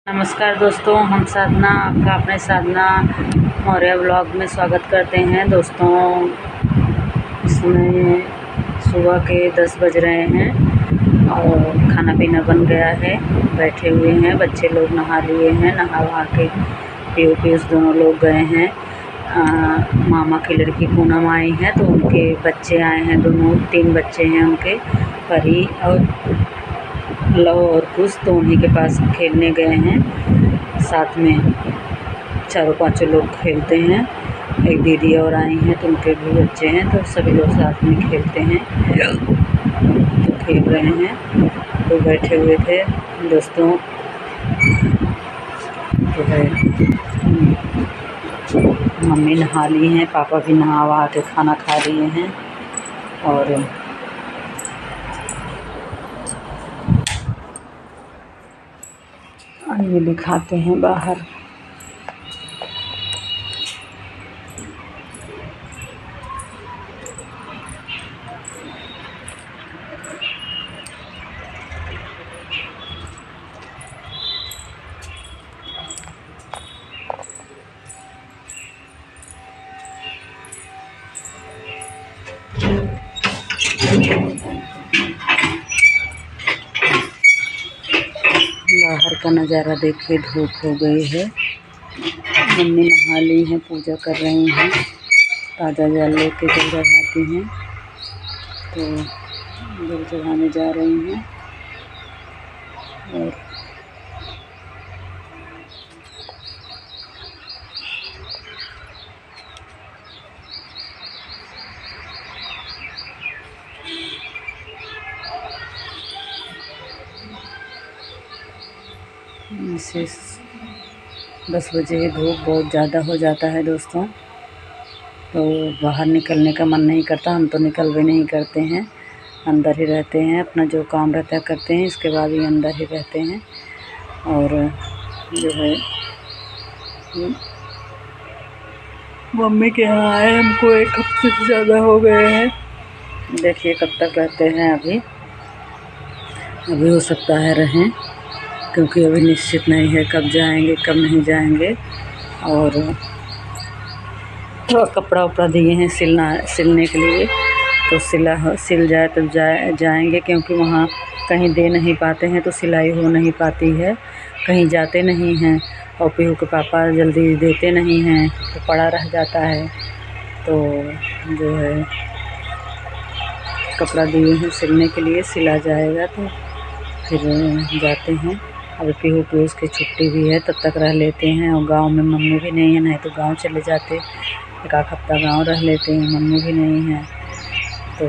नमस्कार दोस्तों, हम साधना आपका अपने साधना मौर्य ब्लॉग में स्वागत करते हैं। दोस्तों, इसमें सुबह के 10 बज रहे हैं और खाना पीना बन गया है। बैठे हुए हैं, बच्चे लोग नहा लिए हैं। नहा वहा के पीयूष दोनों लोग गए हैं। मामा की लड़की पूनम आई है तो उनके बच्चे आए हैं, दोनों 3 बच्चे हैं उनके, परी और लव और कुछ, तो उन्हीं के पास खेलने गए हैं। साथ में 4-5 लोग खेलते हैं। एक दीदी और आई हैं तो उनके भी बच्चे हैं, तो सभी लोग साथ में खेलते हैं, तो खेल रहे हैं। तो बैठे हुए थे दोस्तों, तो है मम्मी नहा ली हैं, पापा भी नहा वहा के खाना खा लिए हैं। और ये दिखाते हैं बाहर। बाहर का नज़ारा देखिए, धूप हो गई है। मम्मी नहा ली हैं, पूजा कर रही हैं, ताज़ा जल लेके जल चढ़ाती हैं, तो जल चढ़ाने जा रही हैं। और इसे 10 बजे धूप बहुत ज़्यादा हो जाता है दोस्तों, तो बाहर निकलने का मन नहीं करता। हम तो निकल भी नहीं करते हैं, अंदर ही रहते हैं, अपना जो काम रहता है करते हैं, इसके बाद ही अंदर ही रहते हैं। और जो है मम्मी के यहाँ आए हमको 1 हफ्ते से ज़्यादा हो गए हैं। देखिए कब तक रहते हैं। अभी हो सकता है रहें, क्योंकि अभी निश्चित नहीं है कब जाएंगे कब नहीं जाएंगे। और थोड़ा कपड़ा उपड़ा दिए हैं सिलने के लिए, तो सिल जाए तब जाएंगे, क्योंकि वहाँ कहीं दे नहीं पाते हैं तो सिलाई हो नहीं पाती है, कहीं जाते नहीं हैं। और पीहू के पापा जल्दी देते नहीं हैं तो पड़ा रह जाता है। तो जो है कपड़ा दिए हैं सिलने के लिए, सिला जाएगा तो फिर जाते हैं। अभी पीहू की छुट्टी भी है, तब तक रह लेते हैं। और गांव में मम्मी भी नहीं है, नहीं तो गांव चले जाते, 1 हफ्ता गांव रह लेते हैं। मम्मी भी नहीं है तो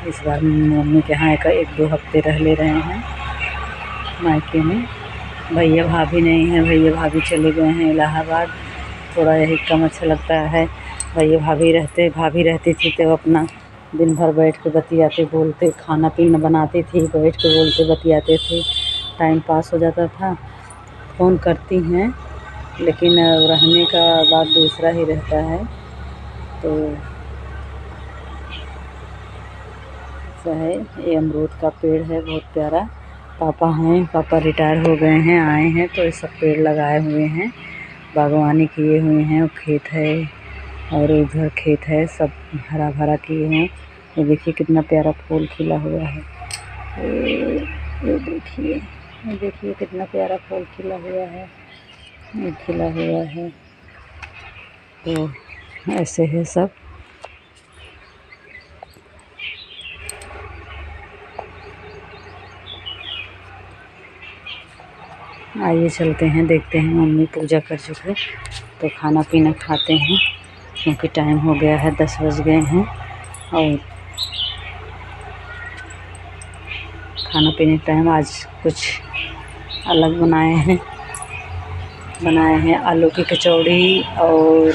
इस बार मम्मी के यहाँ 1-2 हफ्ते रह ले रहे हैं मायके में। भैया भाभी नहीं है, भैया भाभी चले गए हैं इलाहाबाद। थोड़ा यही कम अच्छा लगता है। भैया भाभी रहती थी तो अपना दिन भर बैठ के बतियाते बोलते, खाना पीना बनाती थी, बैठ के बोलते बतियाते थे, टाइम पास हो जाता था। फ़ोन करती हैं, लेकिन रहने का बात दूसरा ही रहता है। तो ऐसा है। ये अमरूद का पेड़ है, बहुत प्यारा। पापा हैं, पापा रिटायर हो गए हैं, आए हैं तो ये सब पेड़ लगाए हुए हैं, बागवानी किए हुए हैं। और खेत है, और इधर खेत है, सब हरा भरा किए हैं। ये देखिए कितना प्यारा फूल खिला हुआ है। ये देखिए कितना प्यारा फूल खिला हुआ है, ये खिला हुआ है। तो ऐसे है सब। आइए चलते हैं, देखते हैं। मम्मी पूजा कर चुके तो खाना पीना खाते हैं, क्योंकि टाइम हो गया है, 10 बज गए हैं। और खाना पीने टाइम आज कुछ अलग बनाए हैं। आलू की कचौड़ी और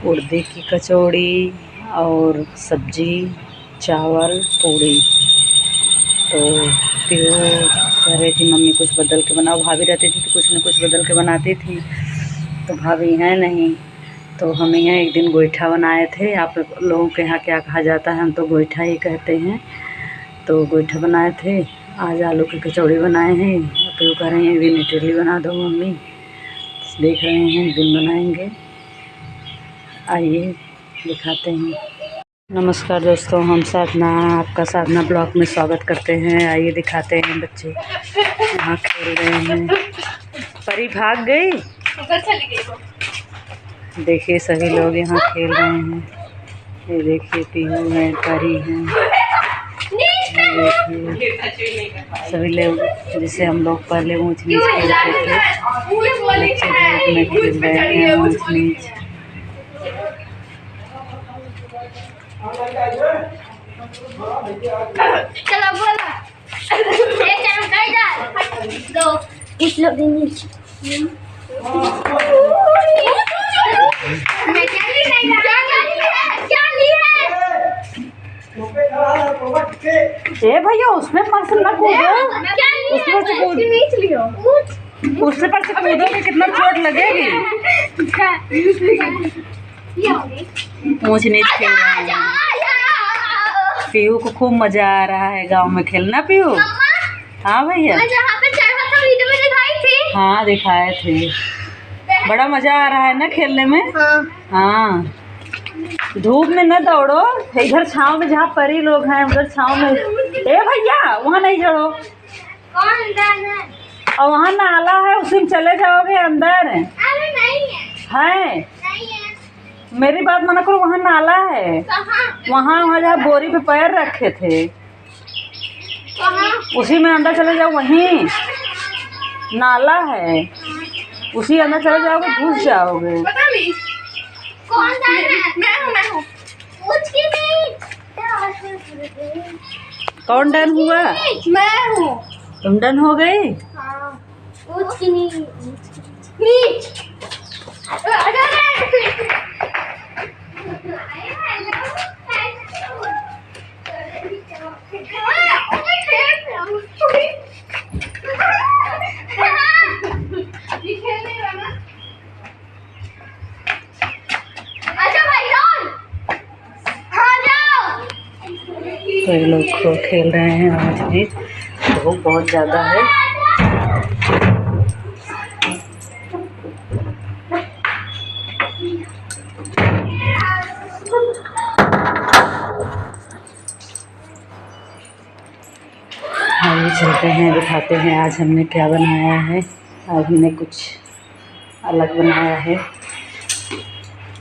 उड़दी की कचौड़ी और सब्जी, चावल, पूड़ी। तो पीहू कह रही थी मम्मी कुछ बदल के बनाओ। भाभी रहती थी तो कुछ न कुछ बदल के बनाती थी, तो भाभी हैं नहीं, तो हम यहाँ एक दिन गोईठा बनाए थे। आप लोगों के यहाँ क्या कहा जाता है, हम तो गोईठा ही कहते हैं। तो गोईठा बनाए थे। आज आलू की कचौड़ी बनाए हैं, पीहू कह रहे हैं विन इडली बना दो मम्मी, देख रहे हैं दिन बनाएंगे। आइए दिखाते हैं। नमस्कार दोस्तों, हम साधना आपका साधना ब्लॉग में स्वागत करते हैं। आइए दिखाते हैं, बच्चे यहाँ खेल रहे हैं। परी भाग गई, देखिए सभी लोग यहाँ खेल रहे हैं। ये देखिए पीहू है, परी है, सभी लोग जिसे हम लोग पहले ऊँच नीच खेलते थे, बच्चे धूप में खेल रहे हैं ऊँच नीच। चलो बोला दो इस लोग ए भैया उसमें फंस ना कूदो, उसमें से उससे पर से कूदोगे कितना चोट लगेगी। ऊँच नीच खेल रहे हैं। पीहू को खूब मजा आ रहा है गांव में खेलना। पीहू हाँ भैया, हाँ दिखाए थे, बड़ा मजा आ रहा है ना खेलने में। हाँ धूप में न दौड़ो, इधर छांव में, जहाँ परी लोग हैं उधर छांव में। ए भैया वहाँ नहीं चढ़ो, और वहाँ नाला है उसी में चले जाओगे अंदर। अरे नहीं है मेरी बात माना करो, वहाँ नाला है, वहाँ जहाँ बोरी पे पैर रखे थे उसी में अंदर चले जाओ, वहीं नाला है, उसी अंदर चले जाओगे घुस जाओगे। कौन मैं हूँ। कौन डन हुआ? मैं हूँ। तुम डन हो गई? हाँ। नीच तो ये लोग खो खेल रहे हैं आज भी, धूप बहुत ज़्यादा है। आइए चलते हैं, दिखाते हैं आज हमने क्या बनाया है। आज हमने कुछ अलग बनाया है।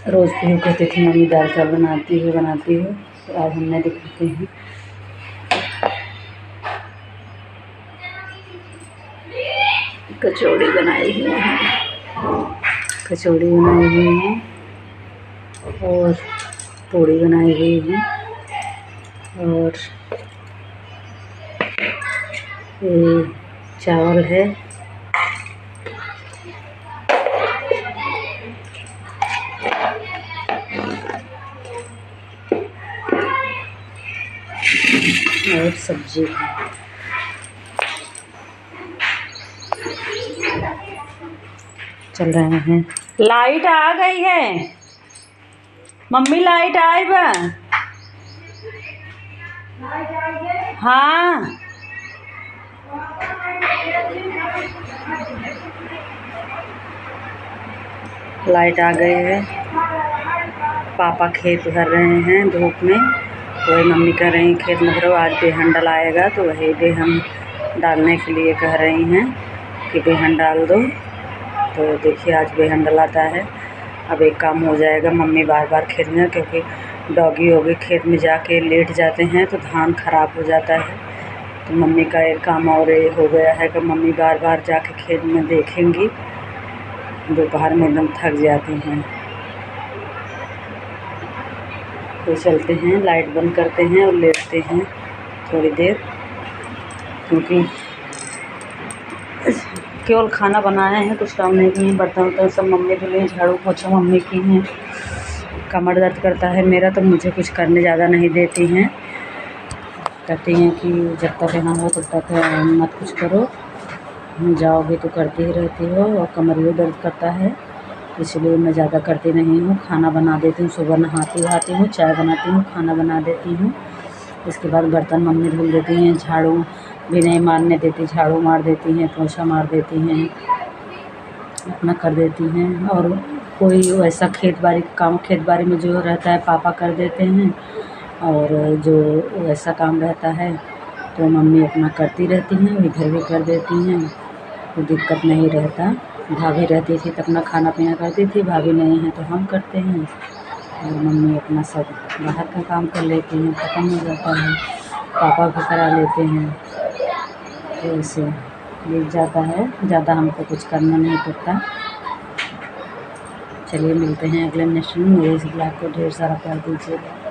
रोज़ पीहू कहते थे मम्मी दाल चावल बनाती हो, तो आज हमने दिखाते हैं। कचौड़ी बनाई हुई है, और पूड़ी बनाई हुई है, और ये चावल है, और सब्जी है। चल रहे हैं। लाइट आ गई है मम्मी, लाइट आई बा। हाँ लाइट आ गई है। पापा खेत भर रहे हैं धूप में, तो वही मम्मी कह रही खेत में भरो, आज बेहन डलाएगा, तो वही बेहन डालने के लिए कह रही हैं कि बेहन डाल दो। तो देखिए आज बेहन डलाता है। अब एक काम हो जाएगा, मम्मी बार बार खेत में, क्योंकि डॉगी वोगी खेत में जाके लेट जाते हैं तो धान ख़राब हो जाता है। तो मम्मी का एक काम और ये हो गया है कि मम्मी बार बार जाके खेत में देखेंगी, दोपहर में एकदम थक जाती हैं। तो चलते हैं, लाइट बंद करते हैं और लेटते हैं थोड़ी देर, क्योंकि केवल खाना बनाए हैं, कुछ काम नहीं किए हैं। बर्तन वर्तन सब मम्मी धुले, झाड़ू पोछा मम्मी की हैं। कमर दर्द करता है मेरा, तो मुझे कुछ करने ज़्यादा नहीं देती हैं, कहती हैं कि जब तक यहाँ हो तब तक मत कुछ करो, जाओगे तो करती ही रहती हो, और कमर भी दर्द करता है, इसलिए मैं ज़्यादा करती नहीं हूँ। खाना बना देती हूँ, सुबह नहाती हूँ, चाय बनाती हूँ, खाना बना देती हूँ। इसके बाद बर्तन मम्मी धुल देती हैं, झाड़ू भी नहीं मारने देती, झाड़ू मार देती हैं, पोछा मार देती हैं, अपना कर देती हैं। और कोई वैसा खेत बाड़ी में जो रहता है पापा कर देते हैं, और जो वैसा काम रहता है तो मम्मी अपना करती रहती हैं, इधर भी कर देती हैं, कोई दिक्कत नहीं रहता। भाभी रहती थी तो अपना खाना पीना करती थी, भाभी नहीं है तो हम करते हैं, और मम्मी अपना सब बाहर का काम कर लेती हैं, ख़त्म हो जाता है। पापा भी करा लेते हैं, तो ऐसे बीत जाता है, ज़्यादा हमको कुछ करना नहीं पड़ता। चलिए मिलते हैं अगले नेक्स्ट में। मेरे इस ब्लॉग को ढेर सारा प्यार दीजिएगा।